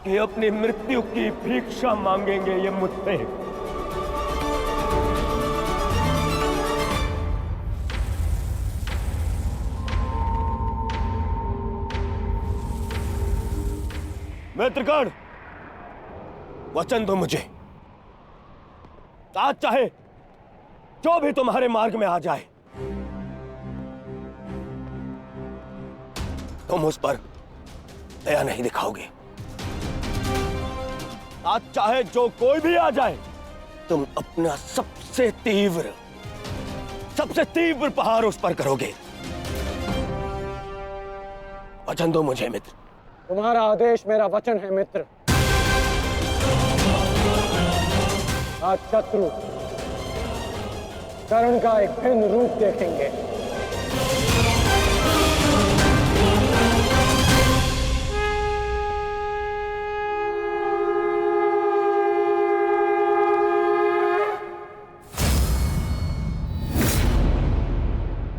कि अपनी मृत्यु की भिक्षा मांगेंगे ये मुझसे। मित्रगण, वचन दो मुझे, आज चाहे जो भी तुम्हारे मार्ग में आ जाए, तुम उस पर दया नहीं दिखाओगे। आज चाहे जो कोई भी आ जाए, तुम अपना सबसे तीव्र प्रहार उस पर करोगे। वचन दो मुझे मित्र। तुम्हारा आदेश मेरा वचन है मित्र। आज शत्रु कर्ण का एक भिन्न रूप देखेंगे।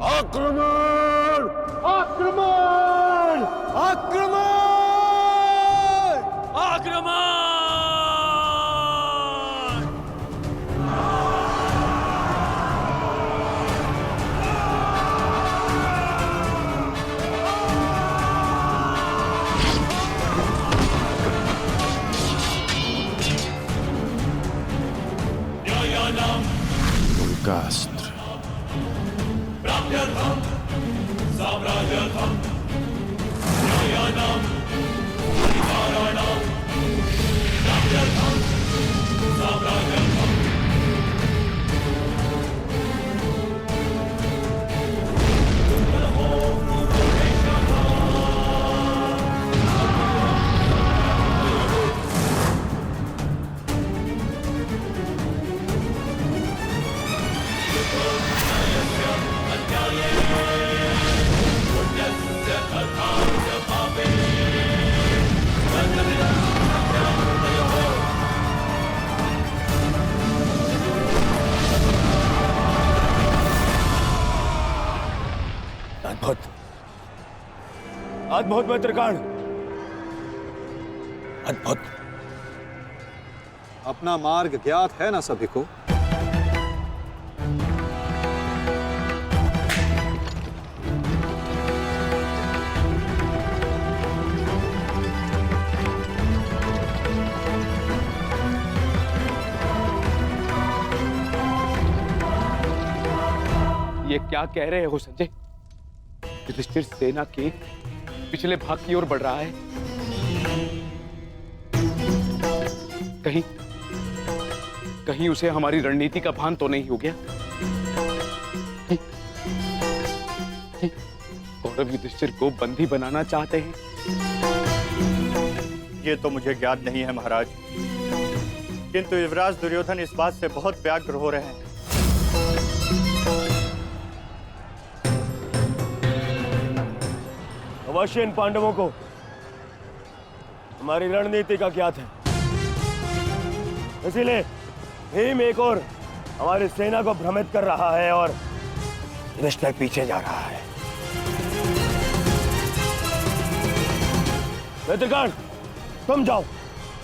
आक्रमण! आक्रमण! आक्रमण! आक्रमण! Gast. अद्भुत मित्रगण, अद्भुत। अपना मार्ग ज्ञात है ना सभी को? ये क्या कह रहे हो संजय? युधिष्ठिर सेना के पिछले भाग की ओर बढ़ रहा है। कहीं उसे हमारी रणनीति का भान तो नहीं हो गया? कौरव युधिष्ठिर को बंदी बनाना चाहते हैं? ये तो मुझे ज्ञात नहीं है महाराज, किंतु युवराज दुर्योधन इस बात से बहुत व्यग्र हो रहे हैं। अवश्य इन पांडवों को हमारी रणनीति का ज्ञात है, इसीलिए भीम एक और हमारी सेना को भ्रमित कर रहा है और युधिष्ठिर पीछे जा रहा है। मित्रगण, तुम जाओ,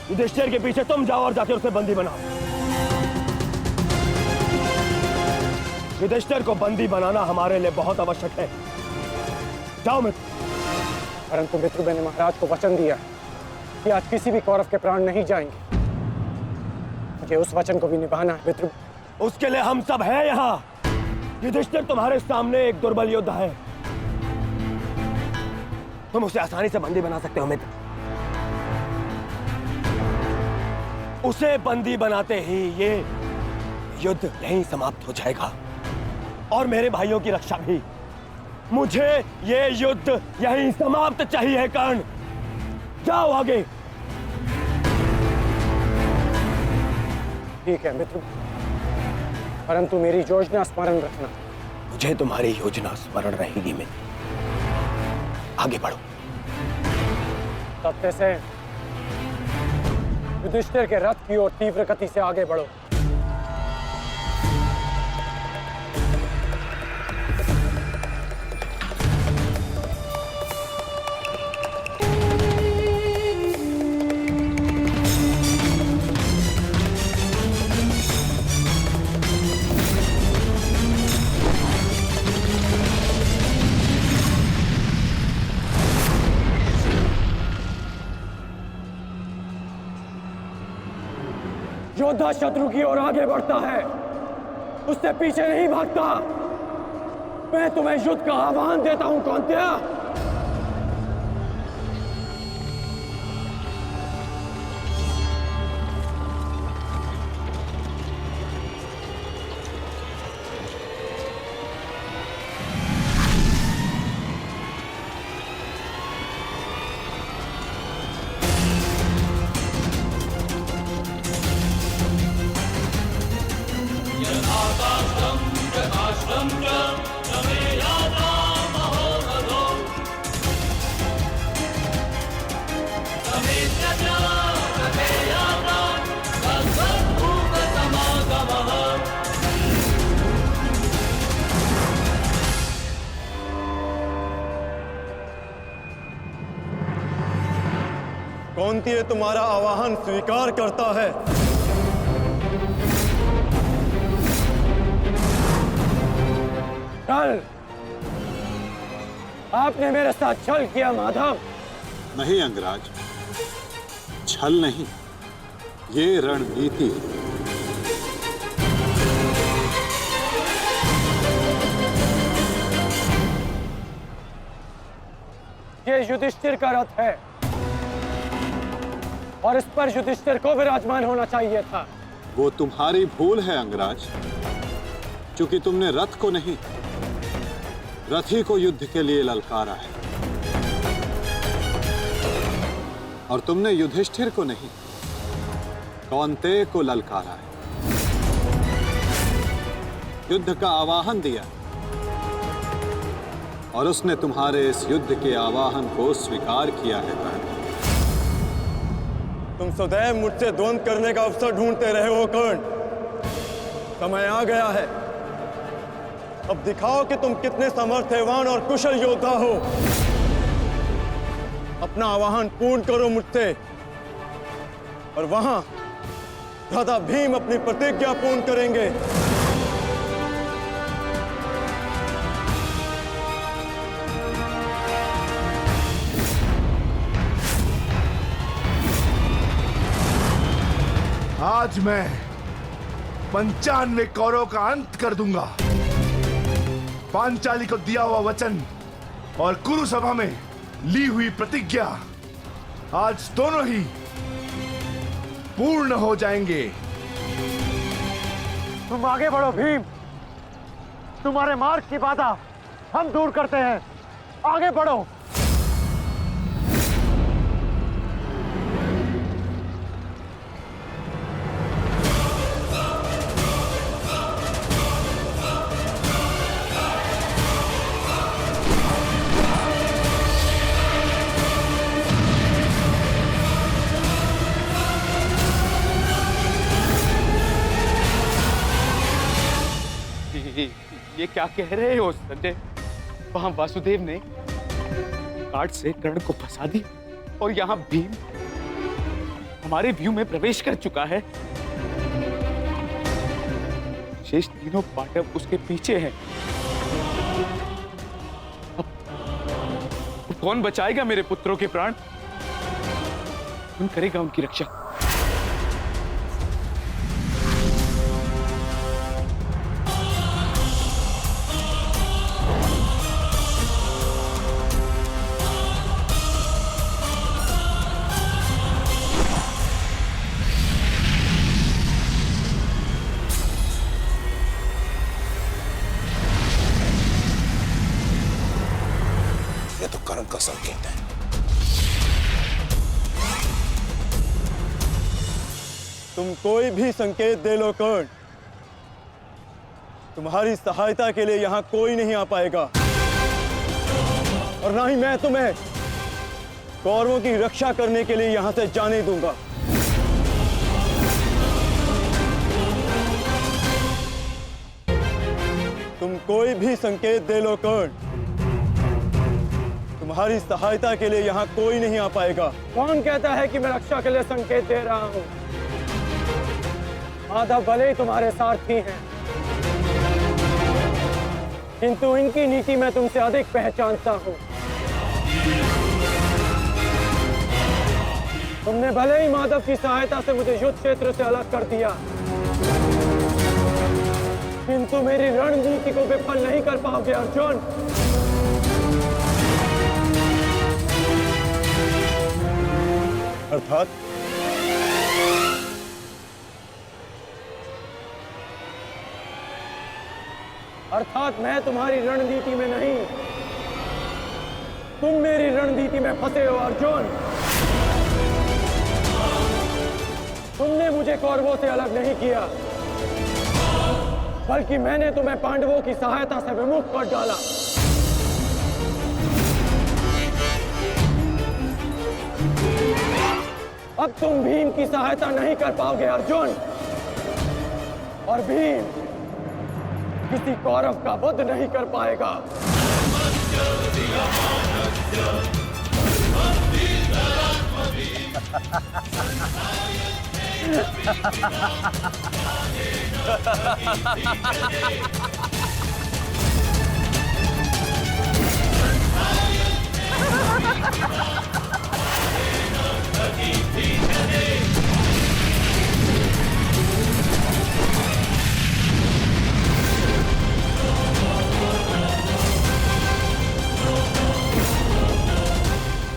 युधिष्ठिर के पीछे तुम जाओ और जाके उसे बंदी बनाओ। युधिष्ठिर को बंदी बनाना हमारे लिए बहुत आवश्यक है। जाओ मित्र। परंतु मित्र, मैंने महाराज को वचन दिया कि आज किसी भी कौरव के प्राण नहीं जाएंगे। मुझे उस वचन को भी निभाना है मित्र। उसके लिए हम सब हैं यहाँ। युधिष्ठिर तुम्हारे सामने एक दुर्बल योद्धा है, तुम उसे आसानी से बंदी बना सकते हो मित्र। उसे बंदी बनाते ही ये युद्ध यहीं समाप्त हो जाएगा और मेरे भाइयों की रक्षा भी। मुझे ये युद्ध यहीं समाप्त चाहिए कर्ण। जाओ आगे। ठीक है मित्र, परंतु मेरी योजना स्मरण रखना। मुझे तुम्हारी योजना स्मरण रहेगी मित्र। आगे बढ़ो। तब से युधिष्ठिर के रथ की ओर तीव्र गति से आगे बढ़ो। योद्धा शत्रु की ओर आगे बढ़ता है, उससे पीछे नहीं भागता। मैं तुम्हें युद्ध का आह्वान देता हूं कौंतेय। कौंतेय तुम्हारा आवाहन स्वीकार करता है। छल, आपने मेरे साथ छल किया माधव। नहीं अंगराज, छल नहीं, ये रणनीति है। ये युधिष्ठिर का रथ है और इस पर युधिष्ठिर को विराजमान होना चाहिए था। वो तुम्हारी भूल है अंगराज, क्योंकि तुमने रथ को नहीं, रथी को युद्ध के लिए ललकारा है। और तुमने युधिष्ठिर को नहीं, कौंतेय को ललकारा है, युद्ध का आवाहन दिया, और उसने तुम्हारे इस युद्ध के आवाहन को स्वीकार किया है कर्ण। तुम सदैव मुझसे द्वंद्व करने का अवसर ढूंढते रहे हो कर्ण। समय आ गया है, अब दिखाओ कि तुम कितने समर्थवान और कुशल योद्धा हो। अपना आवाहन पूर्ण करो मुझसे, और वहां भ्राता भीम अपनी प्रतिज्ञा पूर्ण करेंगे। आज मैं 95 कौरवों का अंत कर दूंगा। पांचाली को दिया हुआ वचन और कुरु सभा में ली हुई प्रतिज्ञा आज दोनों ही पूर्ण हो जाएंगे। तुम आगे बढ़ो भीम, तुम्हारे मार्ग की बाधा हम दूर करते हैं। आगे बढ़ो। ये क्या कह रहे हो संजय? वहां वासुदेव ने काट से कर्ण को फंसा दिया और यहाँ भीम हमारे व्यू में प्रवेश कर चुका है। शेष तीनों पांडव उसके पीछे हैं। अब कौन बचाएगा मेरे पुत्रों के प्राण? कौन करेगा उनकी रक्षा? कर्ण का संकेत है। तुम कोई भी संकेत दे लो कर्ण, तुम्हारी सहायता के लिए यहां कोई नहीं आ पाएगा, और ना ही मैं तुम्हें कौरवों की रक्षा करने के लिए यहां से जाने दूंगा। तुम कोई भी संकेत दे लो कर्ण, तुम्हारी सहायता के लिए यहां कोई नहीं आ पाएगा। कौन कहता है कि मैं रक्षा के लिए संकेत दे रहा हूं? माधव भले ही तुम्हारे सारथी हैं, किंतु इनकी नीति मैं तुमसे अधिक पहचानता हूं। तुमने भले ही माधव की सहायता से मुझे युद्ध क्षेत्र से अलग कर दिया, किंतु मेरी रणनीति को विफल नहीं कर पाओगे अर्जुन। अर्थात मैं तुम्हारी रणनीति में नहीं, तुम मेरी रणनीति में फंसे हो अर्जुन। तुमने मुझे कौरवों से अलग नहीं किया, बल्कि मैंने तुम्हें पांडवों की सहायता से विमुख कर डाला। अब तुम भीम की सहायता नहीं कर पाओगे अर्जुन, और भीम किसी कौरव का वध नहीं कर पाएगा।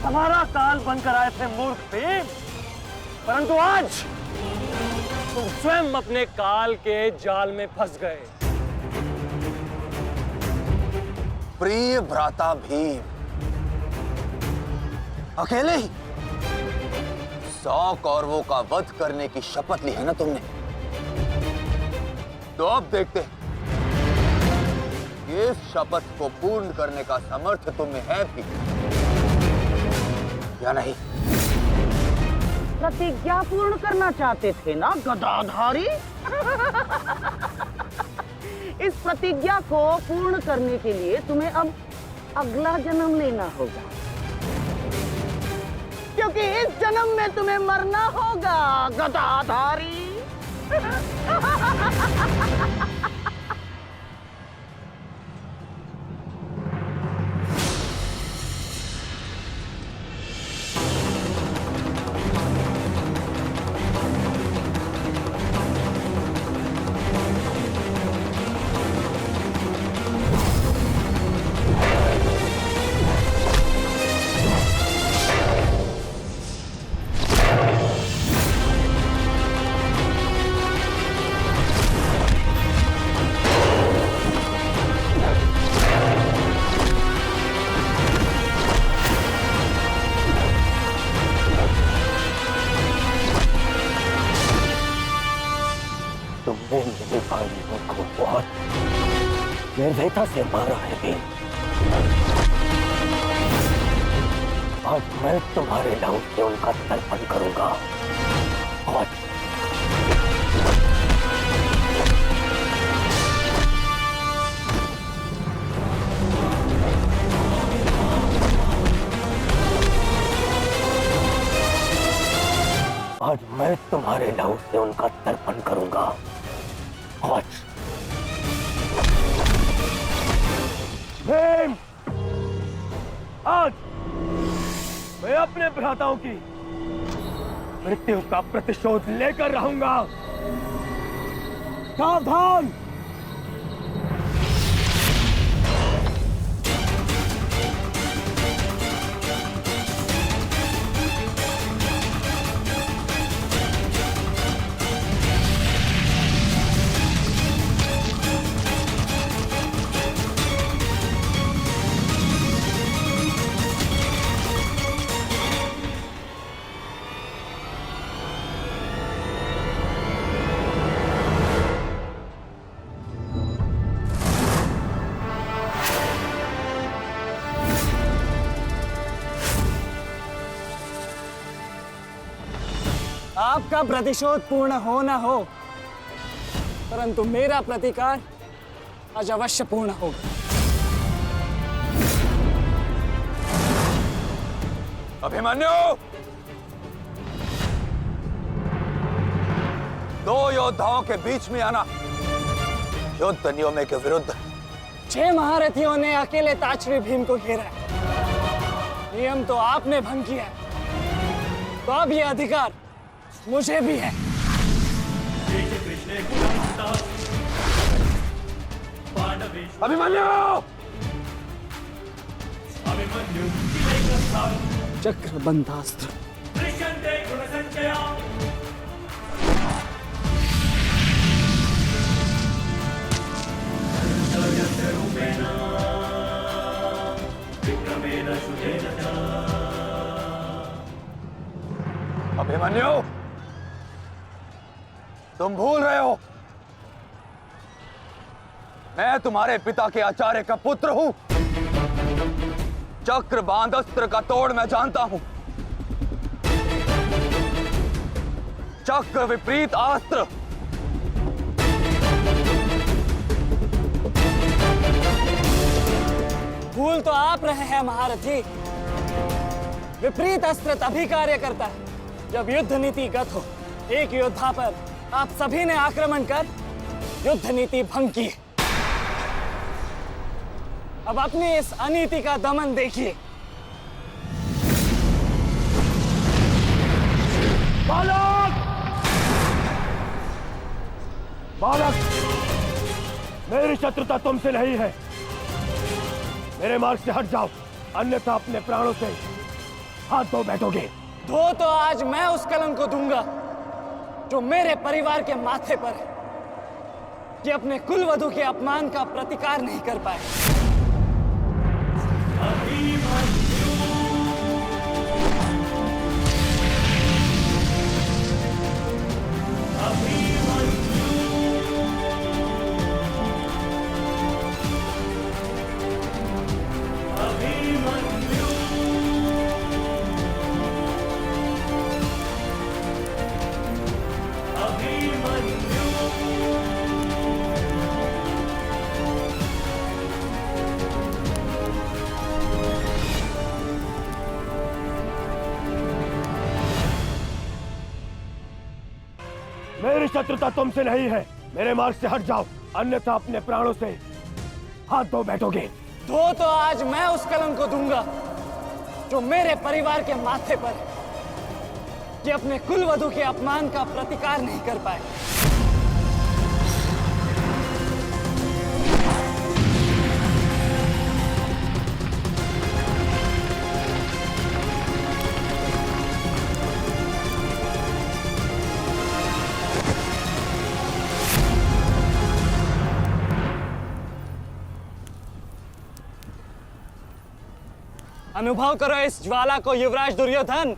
हमारा काल बनकर आए थे मूर्ख भीम, परंतु आज तुम स्वयं अपने काल के जाल में फंस गए। प्रिय भ्राता भीम, अकेले ही 100 कौरवों का वध करने की शपथ ली है ना तुमने? तो अब देखते हैं कि इस शपथ को पूर्ण करने का सामर्थ्य तुम्हें है भी या नहीं। प्रतिज्ञा पूर्ण करना चाहते थे ना गदाधारी? इस प्रतिज्ञा को पूर्ण करने के लिए तुम्हें अब अगला जन्म लेना होगा, क्योंकि इस जन्म में तुम्हें मरना होगा गदाधारी। तुमने मेरे भाइयों को बहुत निर्दयता से मारा है भीम। आज मैं तुम्हारे नाम से उनका तर्पण करूंगा। आज मैं तुम्हारे नाम से उनका तर्पण करूंगा। आज भीम, आज मैं अपने भ्राताओं की मृत्यु का प्रतिशोध लेकर रहूंगा। सावधान! आपका प्रतिशोध पूर्ण हो ना हो, परंतु मेरा प्रतिकार आज अवश्य पूर्ण होगा। अभिमन्यु, 2 योद्धाओं के बीच में आना युद्ध नियमों के विरुद्ध। 6 महारथियों ने अकेले ताचरी भीम को घेरा है। नियम तो आपने भंग किया है, तो अब ये अधिकार मुझे भी है। अभिमन्यु! चक्रबंधास्त्र। अभिमन्यु, तुम भूल रहे हो मैं तुम्हारे पिता के आचार्य का पुत्र हूं। चक्र बांध अस्त्र का तोड़ मैं जानता हूं। चक्र विपरीत अस्त्र भूल तो आप रहे हैं महारथी। विपरीत अस्त्र तभी कार्य करता है जब युद्ध नीति गत हो। एक योद्धा पर आप सभी ने आक्रमण कर युद्ध नीति भंग की। अब अपनी इस अनीति का दमन देखिए। बालक! बालक! मेरी शत्रुता तुमसे नहीं है। मेरे मार्ग से हट जाओ, अन्यथा अपने प्राणों से हाथ धो बैठोगे। धो तो आज मैं उस कलंक को दूंगा जो मेरे परिवार के माथे पर है, कि अपने कुलवधु के अपमान का प्रतिकार नहीं कर पाए। मेरी शत्रुता तुमसे नहीं है। मेरे मार्ग से हट जाओ, अन्यथा अपने प्राणों से हाथ धो बैठोगे। धो तो आज मैं उस कलंक को दूंगा जो मेरे परिवार के माथे पर है, कि अपने कुलवधु के अपमान का प्रतिकार नहीं कर पाए। अनुभव करो इस ज्वाला को युवराज दुर्योधन।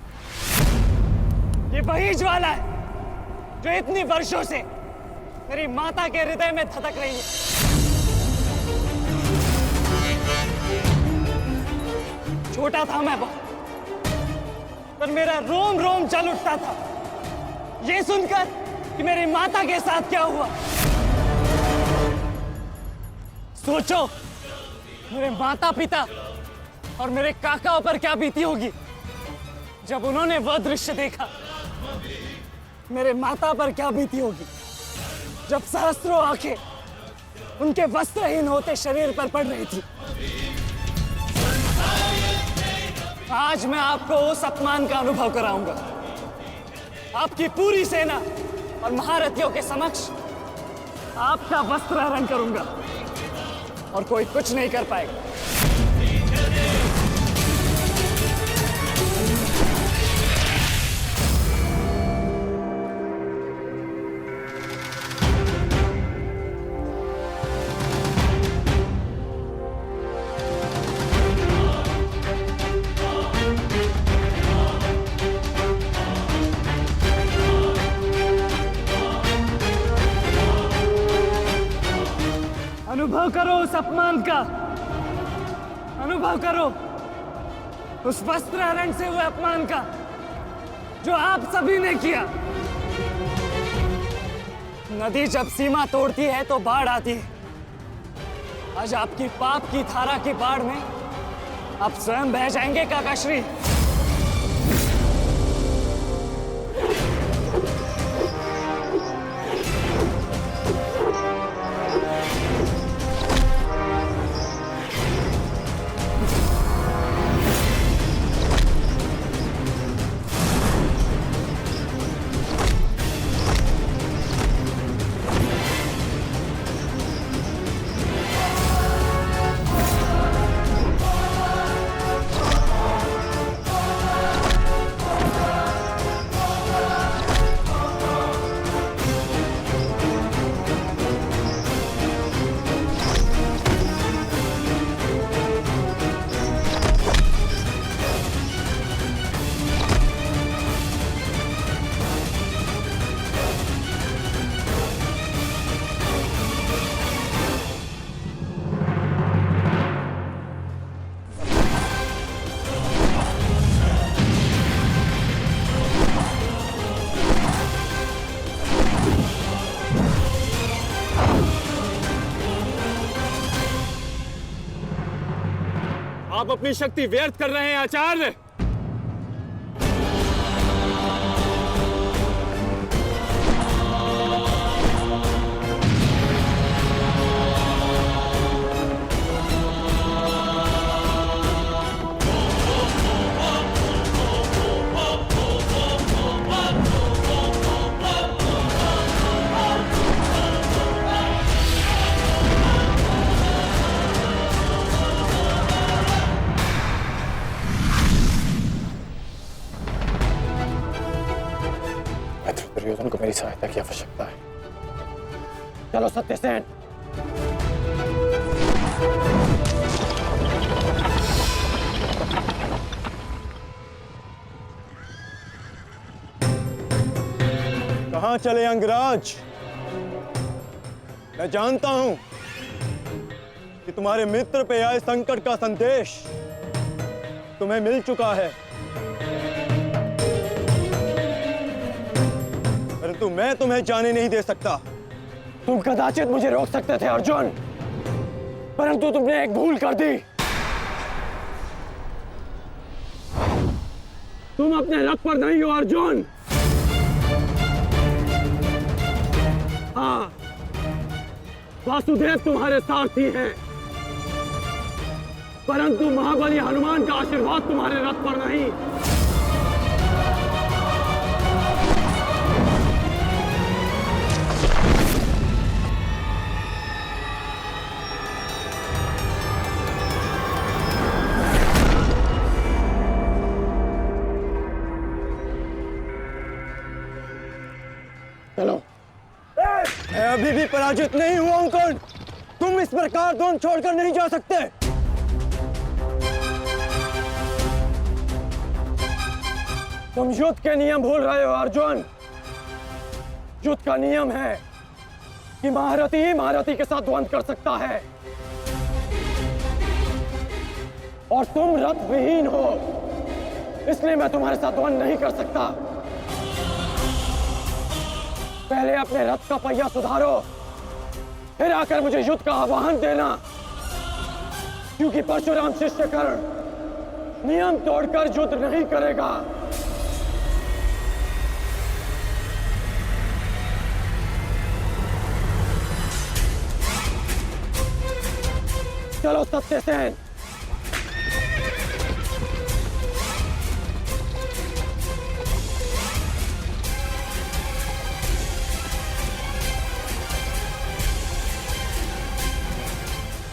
ये वही ज्वाला है जो इतनी वर्षों से मेरी माता के हृदय में धधक रही है। छोटा था मैं बहुत, पर मेरा रोम रोम जल उठता था ये सुनकर कि मेरी माता के साथ क्या हुआ। सोचो मेरे माता पिता और मेरे काकाओं पर क्या बीती होगी जब उन्होंने वह दृश्य देखा। मेरे माता पर क्या बीती होगी जब सहस्त्रों आंखें उनके वस्त्रहीन होते शरीर पर पड़ रही थी। आज मैं आपको उस अपमान का अनुभव कराऊंगा। आपकी पूरी सेना और महारथियों के समक्ष आपका वस्त्र हरण करूंगा और कोई कुछ नहीं कर पाएगा। अनुभव करो उस अपमान का, अनुभव करो उस वस्त्र हरण से हुए अपमान का जो आप सभी ने किया। नदी जब सीमा तोड़ती है तो बाढ़ आती है। आज आपकी पाप की धारा की बाढ़ में आप स्वयं बह जाएंगे काकाश्री। आप अपनी शक्ति व्यर्थ कर रहे हैं आचार्य। दुर्योधन को मेरी सहायता की आवश्यकता है। चलो सत्यसेन। कहां चले अंगराज? मैं जानता हूं कि तुम्हारे मित्र पे आए संकट का संदेश तुम्हें मिल चुका है, परंतु मैं तुम्हें जाने नहीं दे सकता। तुम कदाचित मुझे रोक सकते थे अर्जुन, परंतु तुमने एक भूल कर दी। तुम अपने रथ पर नहीं हो अर्जुन। हाँ, वासुदेव तुम्हारे सारथी हैं, परंतु महाबली हनुमान का आशीर्वाद तुम्हारे रथ पर नहीं। चलो। मैं अभी भी पराजित नहीं हुआ हूं कर्ण। तुम इस प्रकार द्रोण छोड़कर नहीं जा सकते। तुम युद्ध के नियम भूल रहे हो अर्जुन। युद्ध का नियम है कि महारथी ही महारथी के साथ द्वंद्व कर सकता है, और तुम रथ विहीन हो, इसलिए मैं तुम्हारे साथ द्वंद्व नहीं कर सकता। पहले अपने रथ का पहिया सुधारो, फिर आकर मुझे युद्ध का आह्वान देना, क्योंकि परशुराम शिष्य कर्ण नियम तोड़कर युद्ध नहीं करेगा। चलो सत्यसेन।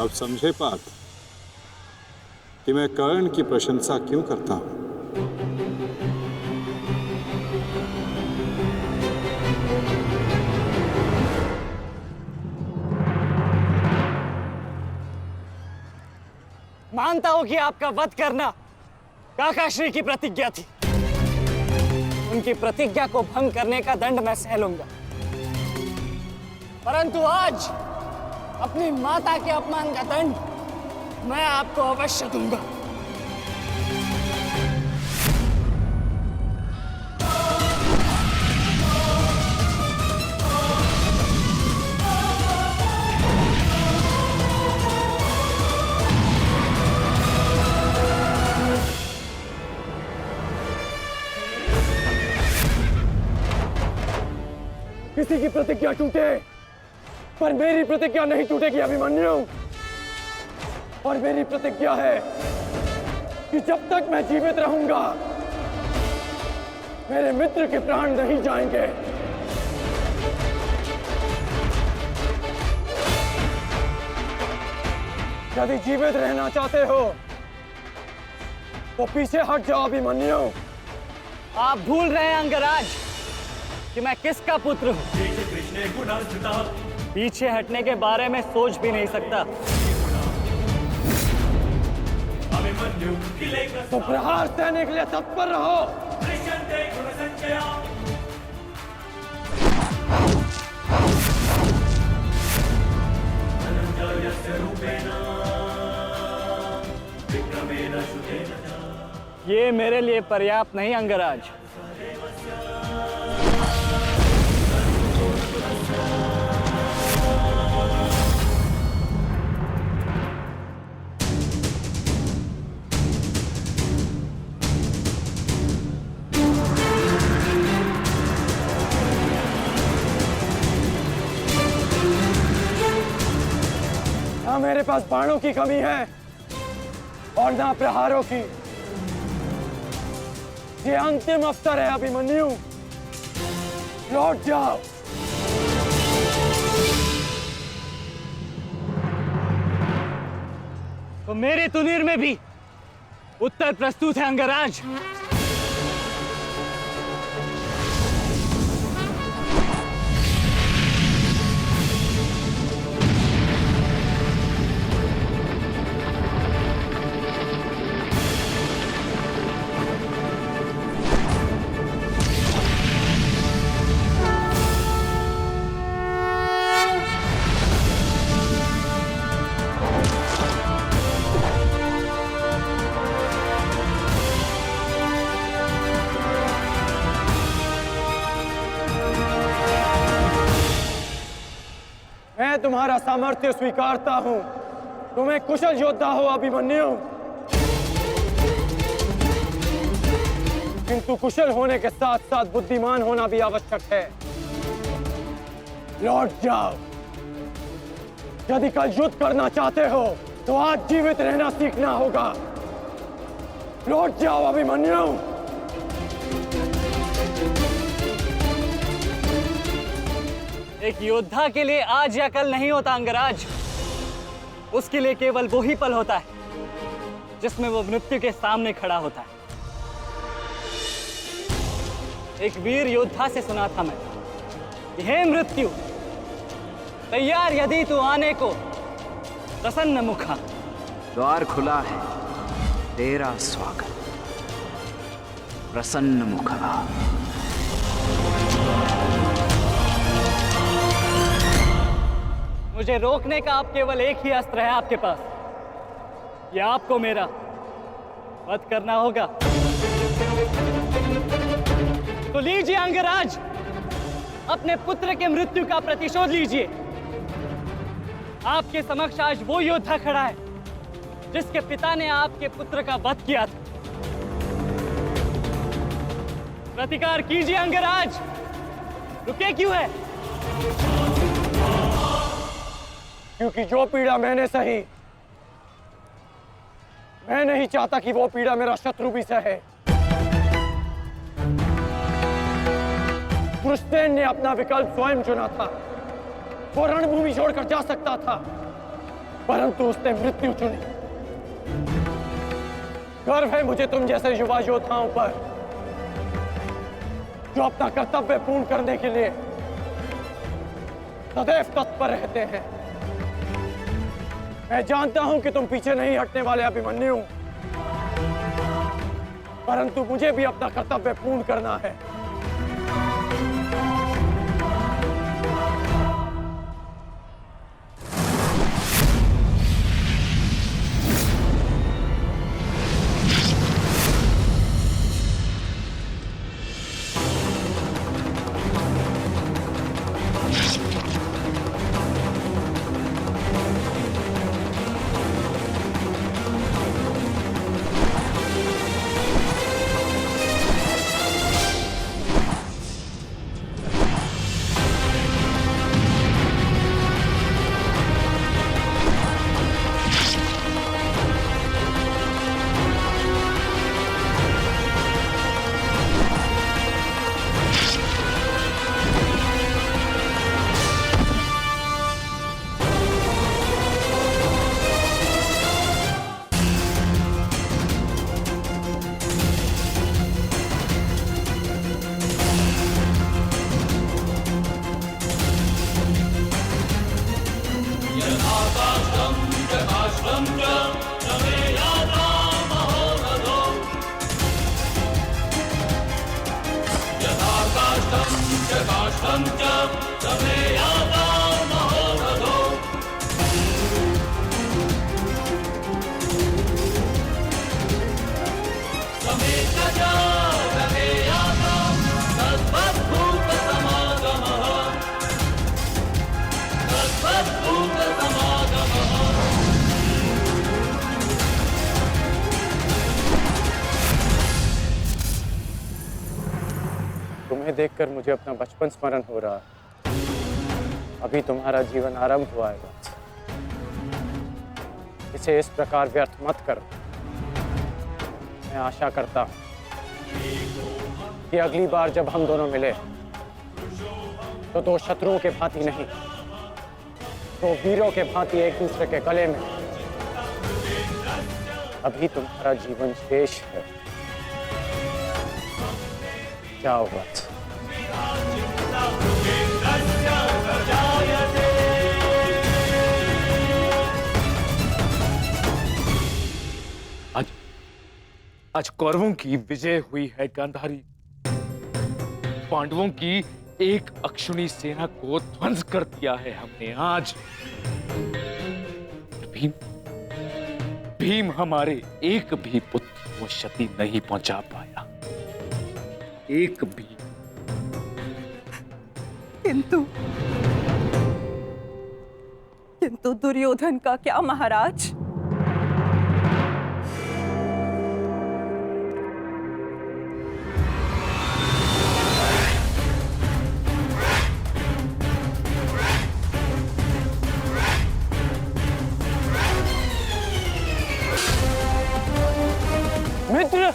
अब समझे पार्थ कि मैं कर्ण की प्रशंसा क्यों करता हूं। मानता हूं कि आपका वध करना काकाश्री की प्रतिज्ञा थी। उनकी प्रतिज्ञा को भंग करने का दंड मैं सह लूंगा, परंतु आज अपनी माता के अपमान का दंड मैं आपको अवश्य दूंगा। किसी की प्रतिज्ञा टूटे, पर मेरी प्रतिज्ञा नहीं टूटेगी अभिमन्यु। और मेरी प्रतिज्ञा है कि जब तक मैं जीवित रहूंगा, मेरे मित्र के प्राण नहीं जाएंगे। यदि जीवित रहना चाहते हो तो पीछे हट जाओ अभिमन्यु। आप भूल रहे हैं अंगराज कि मैं किसका पुत्र हूं। पीछे हटने के बारे में सोच भी नहीं सकता। तो प्रहार सहने के लिए तत्पर रहो। ये मेरे लिए पर्याप्त नहीं अंगराज। तुम्हारे पास बाणों की कमी है और ना प्रहारों की। ये अंतिम अवसर है अभिमन्यु, लौट जाओ। तो मेरे तुनीर में भी उत्तर प्रस्तुत है अंगराज। मैं तुम्हारा सामर्थ्य स्वीकारता हूं। तुम्हें कुशल योद्धा हो अभिमन्यु, किंतु कुशल होने के साथ साथ बुद्धिमान होना भी आवश्यक है। लौट जाओ। यदि कल युद्ध करना चाहते हो तो आज जीवित रहना सीखना होगा। लौट जाओ अभिमन्यु। एक योद्धा के लिए आज या कल नहीं होता अंगराज। उसके लिए केवल वो ही पल होता है जिसमें वो मृत्यु के सामने खड़ा होता है। एक वीर योद्धा से सुना था मैं, हे मृत्यु, तैयार यदि तू आने को, प्रसन्न मुखा। द्वार खुला है, तेरा स्वागत, प्रसन्न मुखा। मुझे रोकने का अब केवल एक ही अस्त्र है आपके पास। यह आपको मेरा वध करना होगा। तो लीजिए अंगराज, अपने पुत्र के मृत्यु का प्रतिशोध लीजिए। आपके समक्ष आज वो योद्धा खड़ा है जिसके पिता ने आपके पुत्र का वध किया था। प्रतिकार कीजिए अंगराज, रुके क्यों है? क्योंकि जो पीड़ा मैंने सही, मैं नहीं चाहता कि वो पीड़ा मेरा शत्रु भी सहे। कृष्ण ने अपना विकल्प स्वयं चुना था। वो रणभूमि छोड़कर जा सकता था, परंतु उसने मृत्यु चुनी। गर्व है मुझे तुम जैसे युवा योद्धाओं पर, जो अपना कर्तव्य पूर्ण करने के लिए सदैव तत्पर रहते हैं। मैं जानता हूं कि तुम पीछे नहीं हटने वाले अभिमन्यु, परंतु मुझे भी अपना कर्तव्य पूर्ण करना है। तुम्हें देखकर मुझे अपना बचपन स्मरण हो रहा है। अभी तुम्हारा जीवन आरंभ हुआ है। इसे इस प्रकार व्यर्थ मत करो। मैं आशा करता हूं कि अगली बार जब हम दोनों मिले तो दो शत्रुओं के भांति नहीं, दो वीरों के भांति एक दूसरे के गले में। अभी तुम्हारा जीवन शेष है। जाओ वत्स। आज कौरवों की विजय हुई है गांधारी। पांडवों की एक अक्षुणी सेना को ध्वंस कर दिया है हमने आज। भीम हमारे एक भी पुत्र को क्षति नहीं पहुंचा पाया, एक भी। किंतु दुर्योधन का क्या महाराज? मित्र,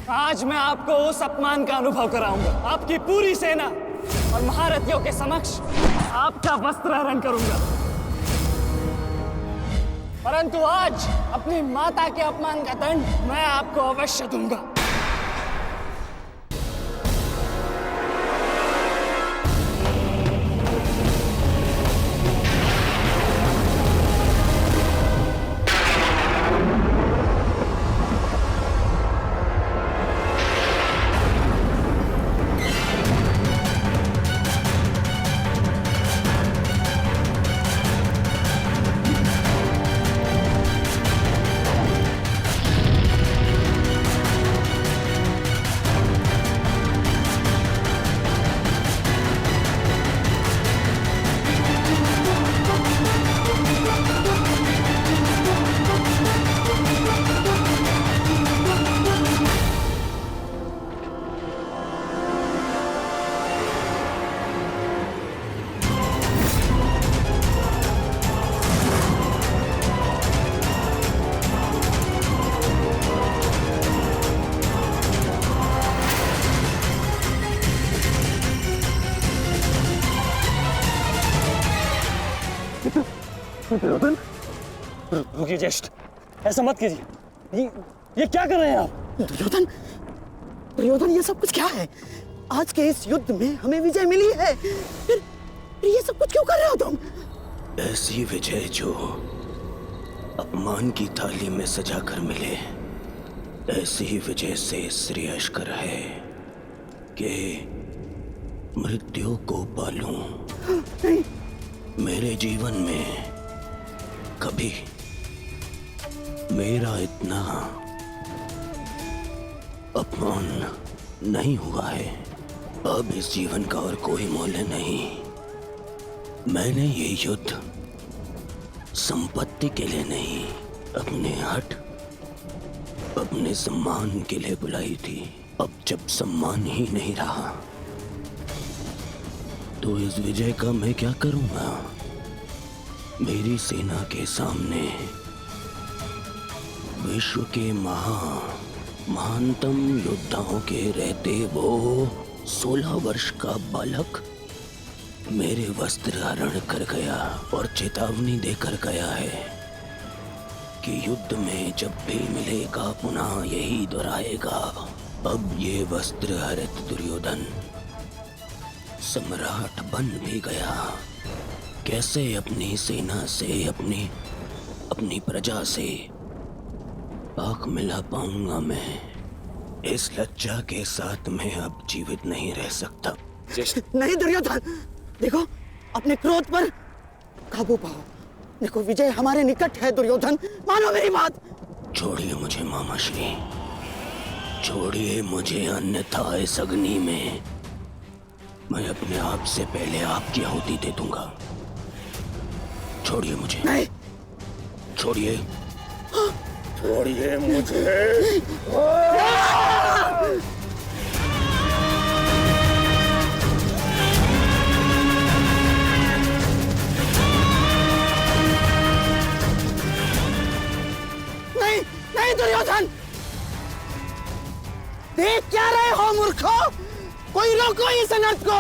आज मैं आपको उस अपमान का अनुभव कराऊंगा। आपकी पूरी सेना और महारथियों के समक्ष आपका वस्त्रहरण करूंगा। परंतु आज अपनी माता के अपमान का दंड मैं आपको अवश्य दूंगा। रुकिए ज्येष्ठ, ऐसा मत कीजिए। ये क्या कर रहे हैं आप? दुर्योधन, दुर्योधन, ये सब कुछ क्या है? आज के इस युद्ध में हमें विजय मिली है, फिर ये सब कुछ क्यों कर रहे हो तुम? ऐसी विजय जो अपमान की थाली में सजा कर मिले, ऐसी विजय से श्रेयस्कर है कि मृत्यु को पालूं। मेरे जीवन में कभी मेरा इतना अपमान नहीं हुआ है। अब इस जीवन का और कोई मूल्य नहीं। मैंने ये युद्ध संपत्ति के लिए नहीं, अपने हट, अपने सम्मान के लिए बुलाई थी। अब जब सम्मान ही नहीं रहा तो इस विजय का मैं क्या करूंगा? मेरी सेना के सामने विश्व के महानतम योद्धाओं के रहते वो 16 वर्ष का बालक मेरे वस्त्र हरण कर गया और चेतावनी देकर गया है कि युद्ध में जब भी मिलेगा पुनः यही दोहराएगा। अब ये वस्त्र हरित दुर्योधन सम्राट बन भी गया, कैसे अपनी सेना से, अपनी प्रजा से आंख मिला पाऊंगा मैं? इस लज्जा के साथ मैं अब जीवित नहीं रह सकता। नहीं दुर्योधन, देखो अपने क्रोध पर काबू पाओ। देखो विजय हमारे निकट है दुर्योधन, मानो मेरी बात। छोड़िए मुझे मामाश्री, छोड़िए मुझे, अन्यथा इस अग्नि में मैं अपने आप से पहले आपकी आहुति दे दूंगा। छोड़िए मुझे। नहीं, छोड़िए, छोड़िए मुझे। नहीं नहीं दुर्योधन, देख क्या रहे हो मूर्खों? कोई रोको इस अनर्थ को।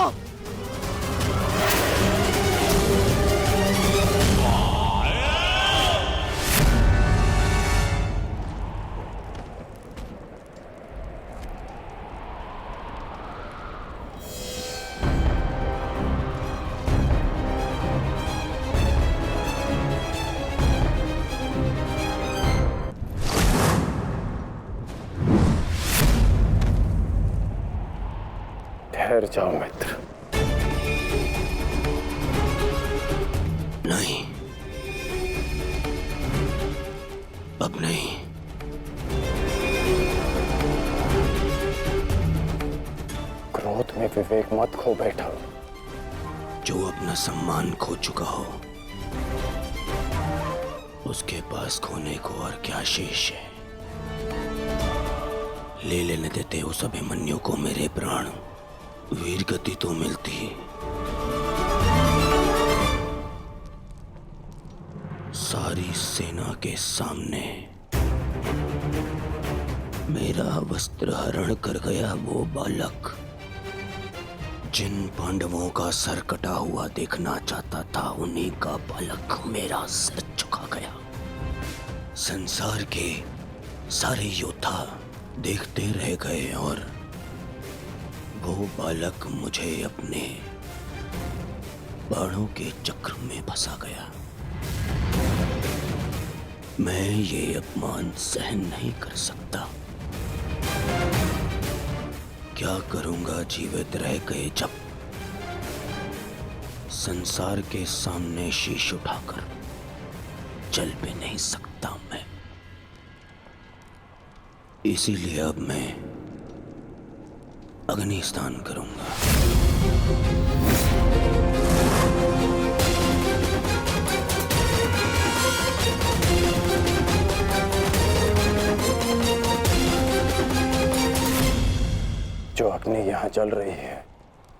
ठहर जाओ मित्र। नहीं, अब नहीं। क्रोध में विवेक मत खो बैठा। जो अपना सम्मान खो चुका हो, उसके पास खोने को और क्या शेष है? ले लेने देते उस अभिमन्यु को मेरे प्राण, वीर गति तो मिलती। सारी सेना के सामने मेरा वस्त्र हरण कर गया वो बालक, जिन पांडवों का सर कटा हुआ देखना चाहता था, उन्हीं का बालक मेरा सर झुका गया। संसार के सारे योद्धा देखते रह गए और वो बालक मुझे अपने बाणों के चक्र में फंसा गया। मैं ये अपमान सहन नहीं कर सकता। क्या करूंगा जीवित रह गए जब संसार के सामने शीश उठाकर चल भी नहीं सकता मैं। इसीलिए अब मैं अग्नि स्नान करूंगा। जो अग्नि यहाँ जल रही है,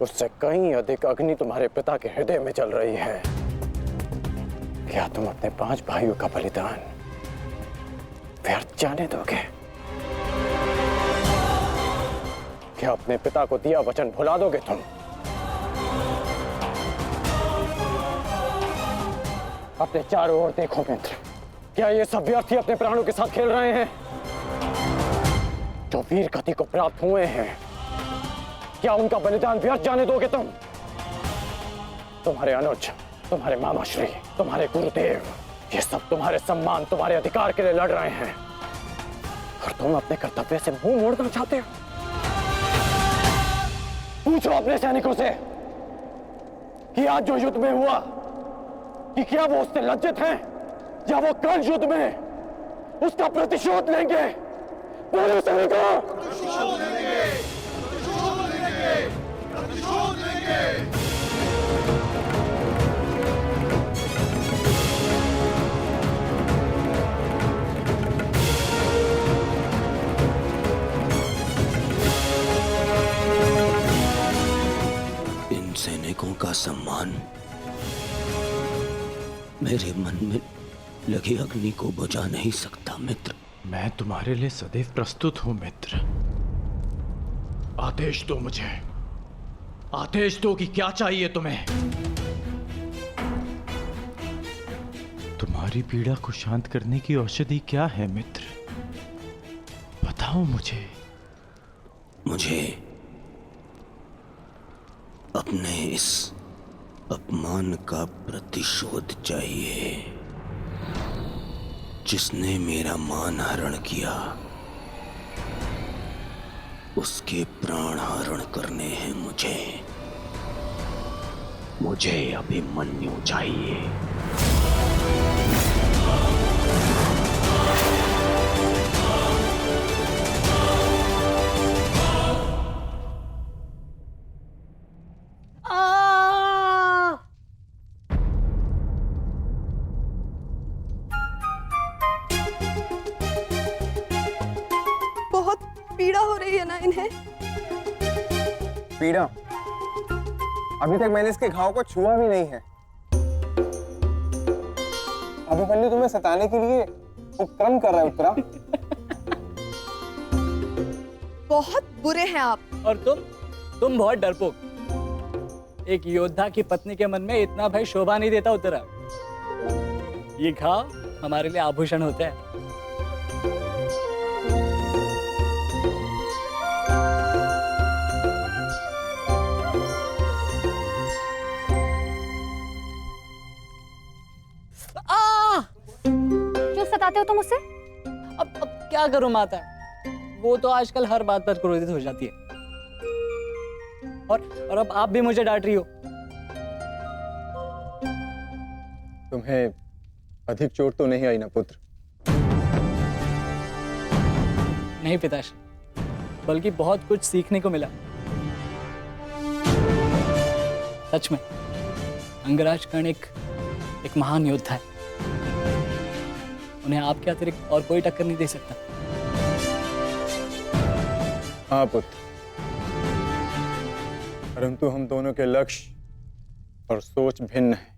उससे कहीं अधिक अग्नि तुम्हारे पिता के हृदय में जल रही है। क्या तुम अपने 5 भाइयों का बलिदान व्यर्थ जाने दोगे? क्या अपने पिता को दिया वचन भुला दोगे तुम? अपने चारों ओर देखो मित्र, क्या ये सब व्यर्थ ही अपने प्राणों के साथ खेल रहे हैं? जो वीर गति को प्राप्त हुए हैं, क्या उनका बलिदान व्यर्थ जाने दोगे तुम? तुम्हारे अनुज, तुम्हारे मामाश्री, तुम्हारे गुरुदेव, ये सब तुम्हारे सम्मान, तुम्हारे अधिकार के लिए लड़ रहे हैं, और तुम अपने कर्तव्य से मुंह मोड़ना चाहते हो। पूछो अपने सैनिकों से कि आज जो युद्ध में हुआ, कि क्या वो उससे लज्जित हैं, या वो कल युद्ध में उसका प्रतिशोध लेंगे? बोलो सैनिकों! प्रतिशोध लेंगे, प्रतिशोध लेंगे, प्रतिशोध लेंगे। इन सैनिकों का सम्मान मेरे मन में लगी अग्नि को बुझा नहीं सकता मित्र। मैं तुम्हारे लिए सदैव प्रस्तुत हूं मित्र। आदेश दो मुझे, आदेश दो कि क्या चाहिए तुम्हें। तुम्हारी पीड़ा को शांत करने की औषधि क्या है मित्र? बताओ मुझे। मुझे अपने इस अपमान का प्रतिशोध चाहिए। जिसने मेरा मान हरण किया उसके प्राण हरण करने हैं मुझे। मुझे अभिमन्यु चाहिए। बहुत पीड़ा हो रही है ना इन्हें। पीड़ा? अभी तक मैंने इसके घाव को छुआ भी नहीं है। अभिमन्यु तुम्हें सताने के लिए उपक्रम कर रहा है उत्तरा। बहुत बुरे हैं आप। और तुम बहुत डरपोक। एक योद्धा की पत्नी के मन में इतना भय शोभा नहीं देता उत्तरा। ये घाव हमारे लिए आभूषण होता है। क्यों सताते हो तुम उसे? अब क्या करूं माता, वो तो आजकल हर बात पर क्रोधित हो जाती है। और अब आप भी मुझे डांट रही हो। तुम्हें अधिक चोट तो नहीं आई ना पुत्र? नहीं पिताश्री, बल्कि बहुत कुछ सीखने को मिला। सच में अंगराज कर्ण एक महान योद्धा है। उन्हें आपके अतिरिक्त और कोई टक्कर नहीं दे सकता। हाँ पुत्र, परंतु हम दोनों के लक्ष्य और सोच भिन्न है।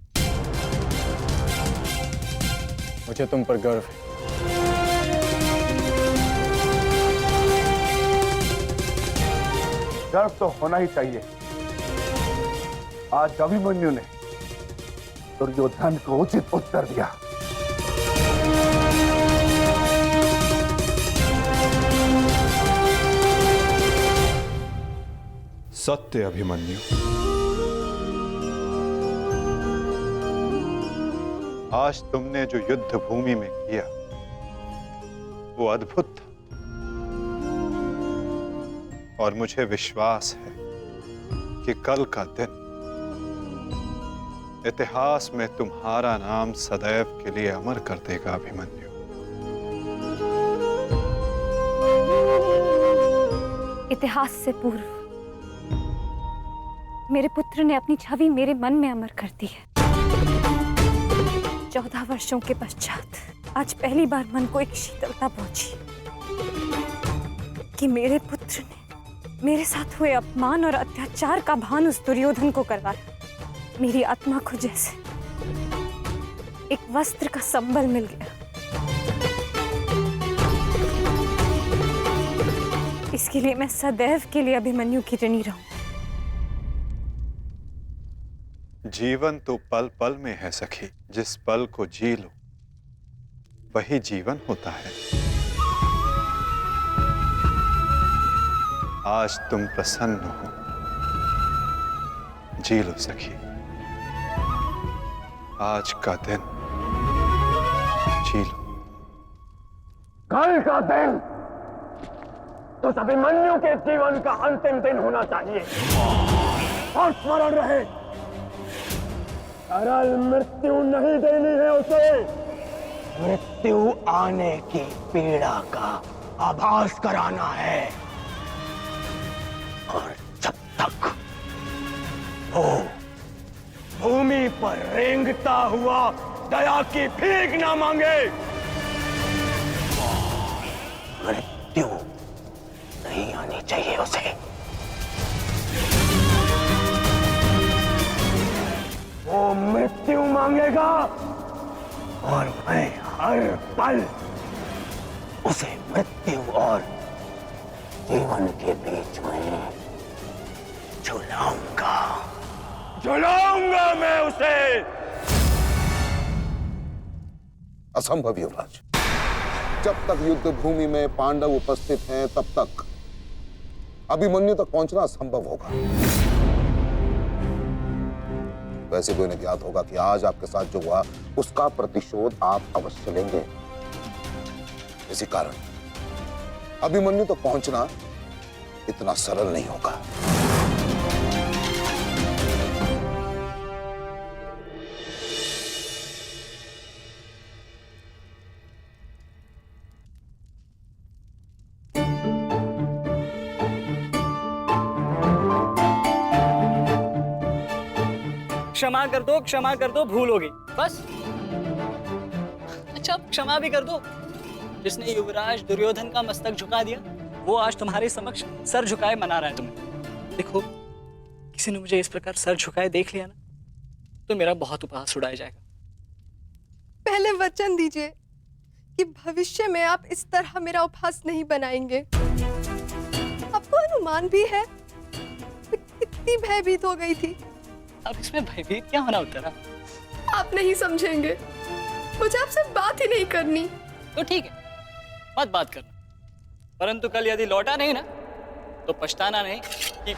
मुझे तुम पर गर्व है। गर्व तो होना ही चाहिए। आज अभिमन्यु ने दुर्योधन को उचित उत्तर दिया। सत्य अभिमन्यु, आज तुमने जो युद्ध भूमि में किया वो अद्भुत था। और मुझे विश्वास है कि कल का दिन इतिहास में तुम्हारा नाम सदैव के लिए अमर कर देगा अभिमन्यु। इतिहास से पूर्व मेरे पुत्र ने अपनी छवि मेरे मन में अमर कर दी है। 14 वर्षों के पश्चात आज पहली बार मन को एक शीतलता पहुंची कि मेरे पुत्र ने मेरे साथ हुए अपमान और अत्याचार का भान उस दुर्योधन को करवाया। मेरी आत्मा को जैसे एक वस्त्र का संबल मिल गया। इसके लिए मैं सदैव के लिए अभिमन्यु की ऋणी रहूं। जीवन तो पल पल में है सखी। जिस पल को जी लो वही जीवन होता है। आज तुम प्रसन्न हो, जी लो सखी। आज का दिन जी लो। कल का दिन तो अभिमन्यु के जीवन का अंतिम दिन होना चाहिए। और स्मरण रहे, सरल मृत्यु नहीं देनी है उसे। मृत्यु आने की पीड़ा का आभास कराना है। और जब तक वो भूमि पर रेंगता हुआ दया की भीख ना मांगे, मृत्यु नहीं आनी चाहिए उसे। वो मृत्यु मांगेगा और मैं हर पल उसे मृत्यु और जीवन के बीच में झुलाऊंगा मैं उसे। असंभव युवराज। जब तक युद्ध भूमि में पांडव उपस्थित हैं तब तक अभिमन्यु तक पहुंचना असंभव होगा। वैसे भी उन्हें ज्ञात होगा कि आज आपके साथ जो हुआ उसका प्रतिशोध आप अवश्य लेंगे। इसी कारण अभिमन्यु तो पहुंचना इतना सरल नहीं होगा। क्षमा कर दो, भूल हो गई बस। अच्छा, क्षमा भी कर दो। जिसने युवराज दुर्योधन का मस्तक झुका दिया वो आज तुम्हारे समक्ष सर झुकाए मना रहा है तुम्हें। देखो, किसी ने मुझे इस प्रकार सर झुकाए देख लिया ना तो मेरा बहुत उपहास उड़ाया जाएगा। पहले वचन दीजिए कि भविष्य में आप इस तरह मेरा उपहास नहीं बनाएंगे। आपको अनुमान भी है मैं कितनी भयभीत हो गई थी। अब इसमें भयभीत क्या होना उत्तरा? आप नहीं समझेंगे, मुझे आपसे बात ही नहीं करनी। तो ठीक है, मत बात करना, परंतु कल यदि लौटा नहीं ना तो पछताना नहीं कि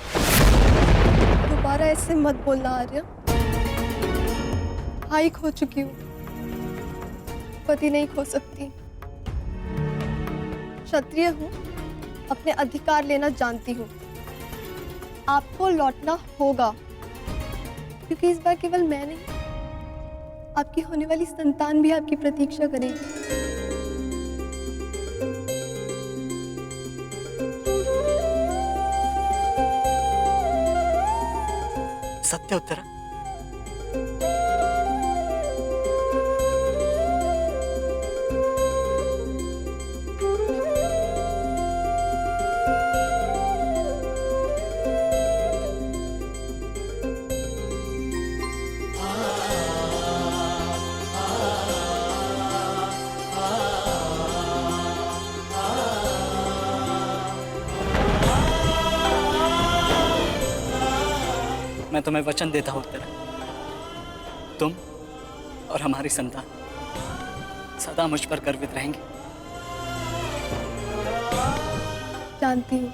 दोबारा ऐसे मत बोलना आर्य। भाई खो चुकी हूँ, पति नहीं खो सकती। क्षत्रिय हूँ, अपने अधिकार लेना जानती हूँ। आपको लौटना होगा क्योंकि इस बार केवल मैं नहीं, आपकी होने वाली संतान भी आपकी प्रतीक्षा करेगी। सत्य उत्तरा? मैं तुम्हें वचन देता हूं उत्तरा, तुम और हमारी संतान सदा मुझ पर गर्वित रहेंगे। जानती हूँ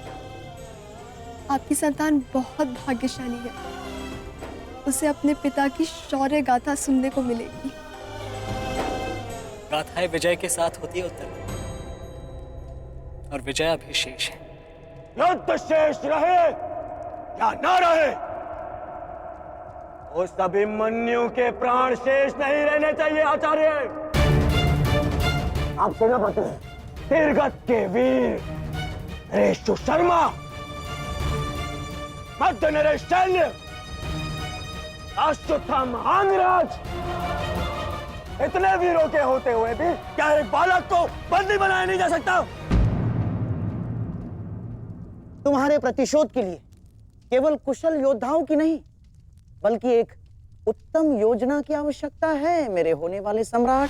आपकी संतान बहुत भाग्यशाली है, उसे अपने पिता की शौर्य गाथा सुनने को मिलेगी। गाथाएं विजय के साथ होती है उत्तरा, और विजय अभी शेष है। युद्ध शेष रहे या न रहे, उस अभिमन्यु के प्राण शेष नहीं रहने चाहिए आचार्य। आप सेनापति तीरगत के वीर नरेश शर्मा, मध्य नरेश सैन्य, अश्वत्थाम अंगराज, इतने वीरों के होते हुए भी क्या एक बालक को बंदी बनाया नहीं जा सकता? तुम्हारे प्रतिशोध के लिए केवल कुशल योद्धाओं की नहीं बल्कि एक उत्तम योजना की आवश्यकता है मेरे होने वाले सम्राट।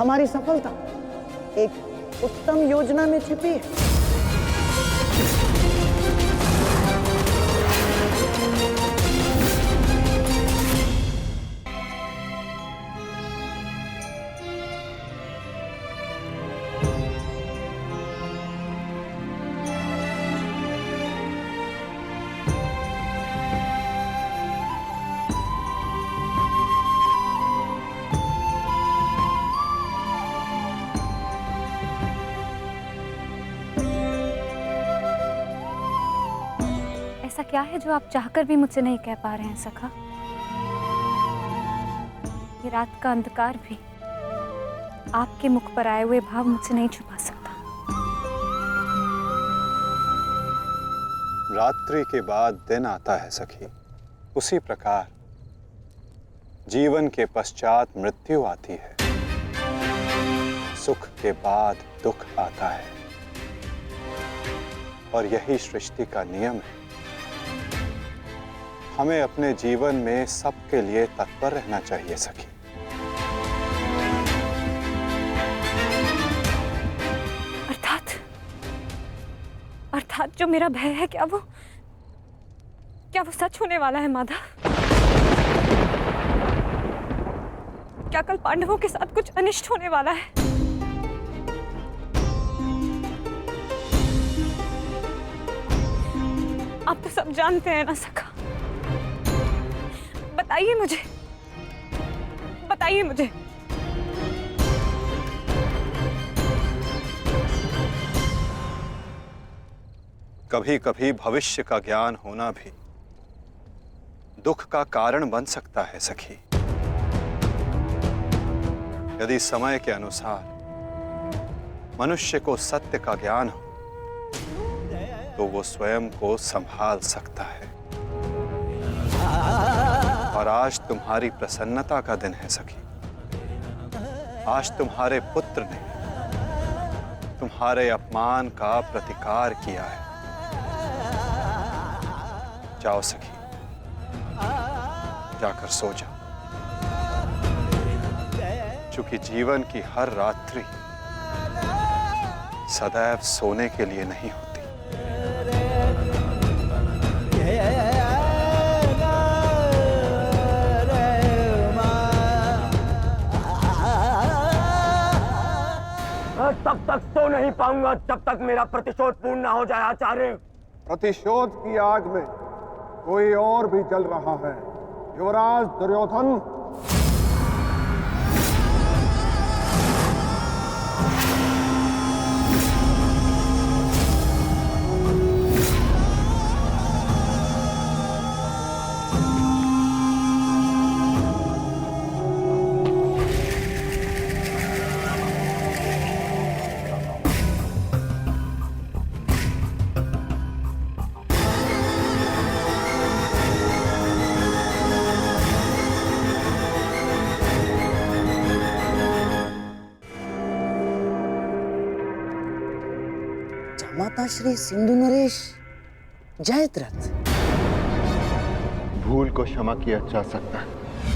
हमारी सफलता एक उत्तम योजना में छिपी है। ऐसा क्या है जो आप चाहकर भी मुझसे नहीं कह पा रहे हैं सखा? ये रात का अंधकार भी आपके मुख पर आए हुए भाव मुझसे नहीं छुपा सकता। रात्रि के बाद दिन आता है सखी, उसी प्रकार जीवन के पश्चात मृत्यु आती है, सुख के बाद दुख आता है, और यही सृष्टि का नियम है। हमें अपने जीवन में सबके लिए तत्पर रहना चाहिए सखी। अर्थात जो मेरा भय है, क्या वो सच होने वाला है माधव? क्या कल पांडवों के साथ कुछ अनिष्ट होने वाला है? आप तो सब जानते हैं ना सखा, बताइए मुझे, बताइए मुझे। कभी कभी भविष्य का ज्ञान होना भी दुख का कारण बन सकता है सखी। यदि समय के अनुसार मनुष्य को सत्य का ज्ञान हो तो वो स्वयं को संभाल सकता है। और आज तुम्हारी प्रसन्नता का दिन है सखी। आज तुम्हारे पुत्र ने तुम्हारे अपमान का प्रतिकार किया है। जाओ सखी, जाकर सो जाओ, क्योंकि जीवन की हर रात्रि सदैव सोने के लिए नहीं होती। तब तक सो नहीं पाऊंगा जब तक मेरा प्रतिशोध पूर्ण ना हो जाए आचार्य। प्रतिशोध की आग में कोई और भी जल रहा है। युवराज दुर्योधन, माता श्री सिंधु नरेश जयद्रथ। भूल को क्षमा किया जा सकता है,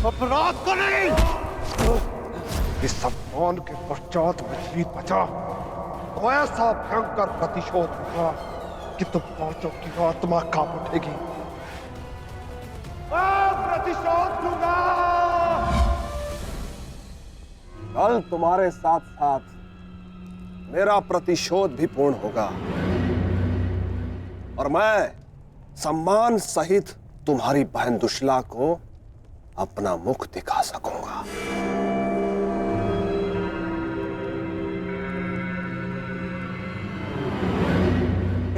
अपराध को नहीं। इस सम्मान के पश्चात मछली बचा तो ऐसा भयंकर प्रतिशोध होगा कि तुम पांचों की आत्मा कांप उठेगी। प्रतिशोध लूंगा। कल तुम्हारे साथ साथ मेरा प्रतिशोध भी पूर्ण होगा और मैं सम्मान सहित तुम्हारी बहन दुशला को अपना मुख दिखा सकूंगा।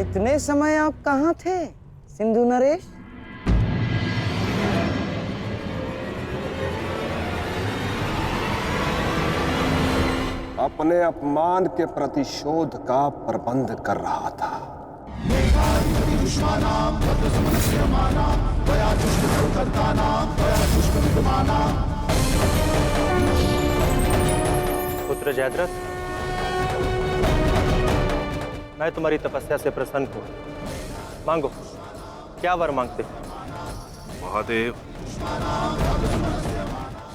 इतने समय आप कहाँ थे सिंधु नरेश? अपने अपमान के प्रतिशोध का प्रबंध कर रहा था। पुत्र जयद्रथ, मैं तुम्हारी तपस्या से प्रसन्न हूं। मांगो, क्या वर मांगते हो? महादेव,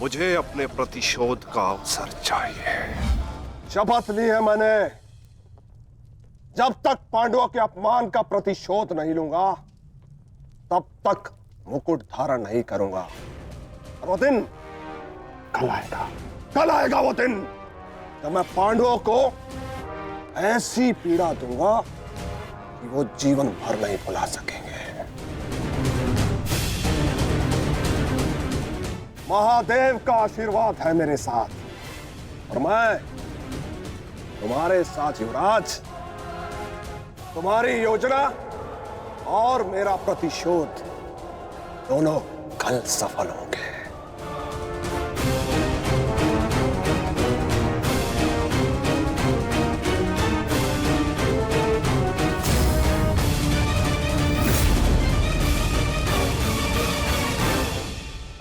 मुझे अपने प्रतिशोध का अवसर चाहिए। शपथ ली है मैंने, जब तक पांडवों के अपमान का प्रतिशोध नहीं लूंगा तब तक मुकुट धारण नहीं करूंगा। और वो दिन कल आएगा, कल आएगा वो दिन जब मैं पांडवों को ऐसी पीड़ा दूंगा कि वो जीवन भर नहीं भुला सकेंगे। महादेव का आशीर्वाद है मेरे साथ और मैं तुम्हारे साथ युवराज। तुम्हारी योजना और मेरा प्रतिशोध दोनों कल सफल होंगे।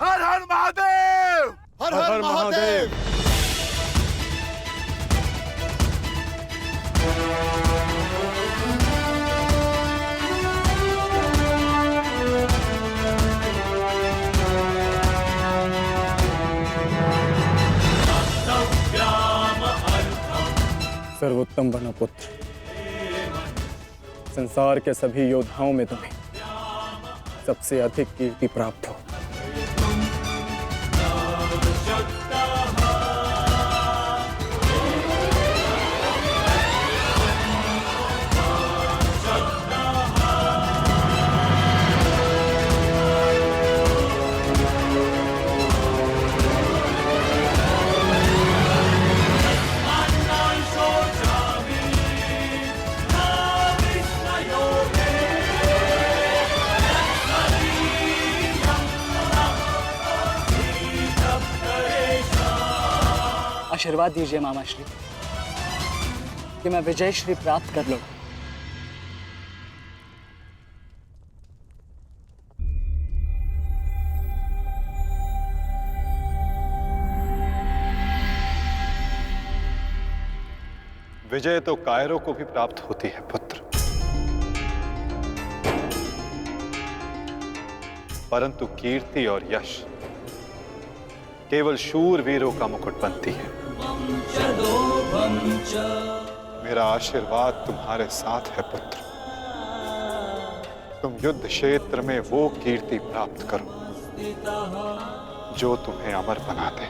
हर हर महादेव, हर हर महादेव। सर्वोत्तम बनो पुत्र। संसार के सभी योद्धाओं में तुम्हें सबसे अधिक कीर्ति प्राप्त हो। आशीर्वाद दीजिए मामा श्री कि मैं विजय श्री प्राप्त कर लूं। विजय तो कायरों को भी प्राप्त होती है पुत्र, परंतु कीर्ति और यश केवल शूरवीरों का मुकुट बनती है। मेरा आशीर्वाद तुम्हारे साथ है पुत्र। तुम युद्ध क्षेत्र में वो कीर्ति प्राप्त करो जो तुम्हें अमर बना दे।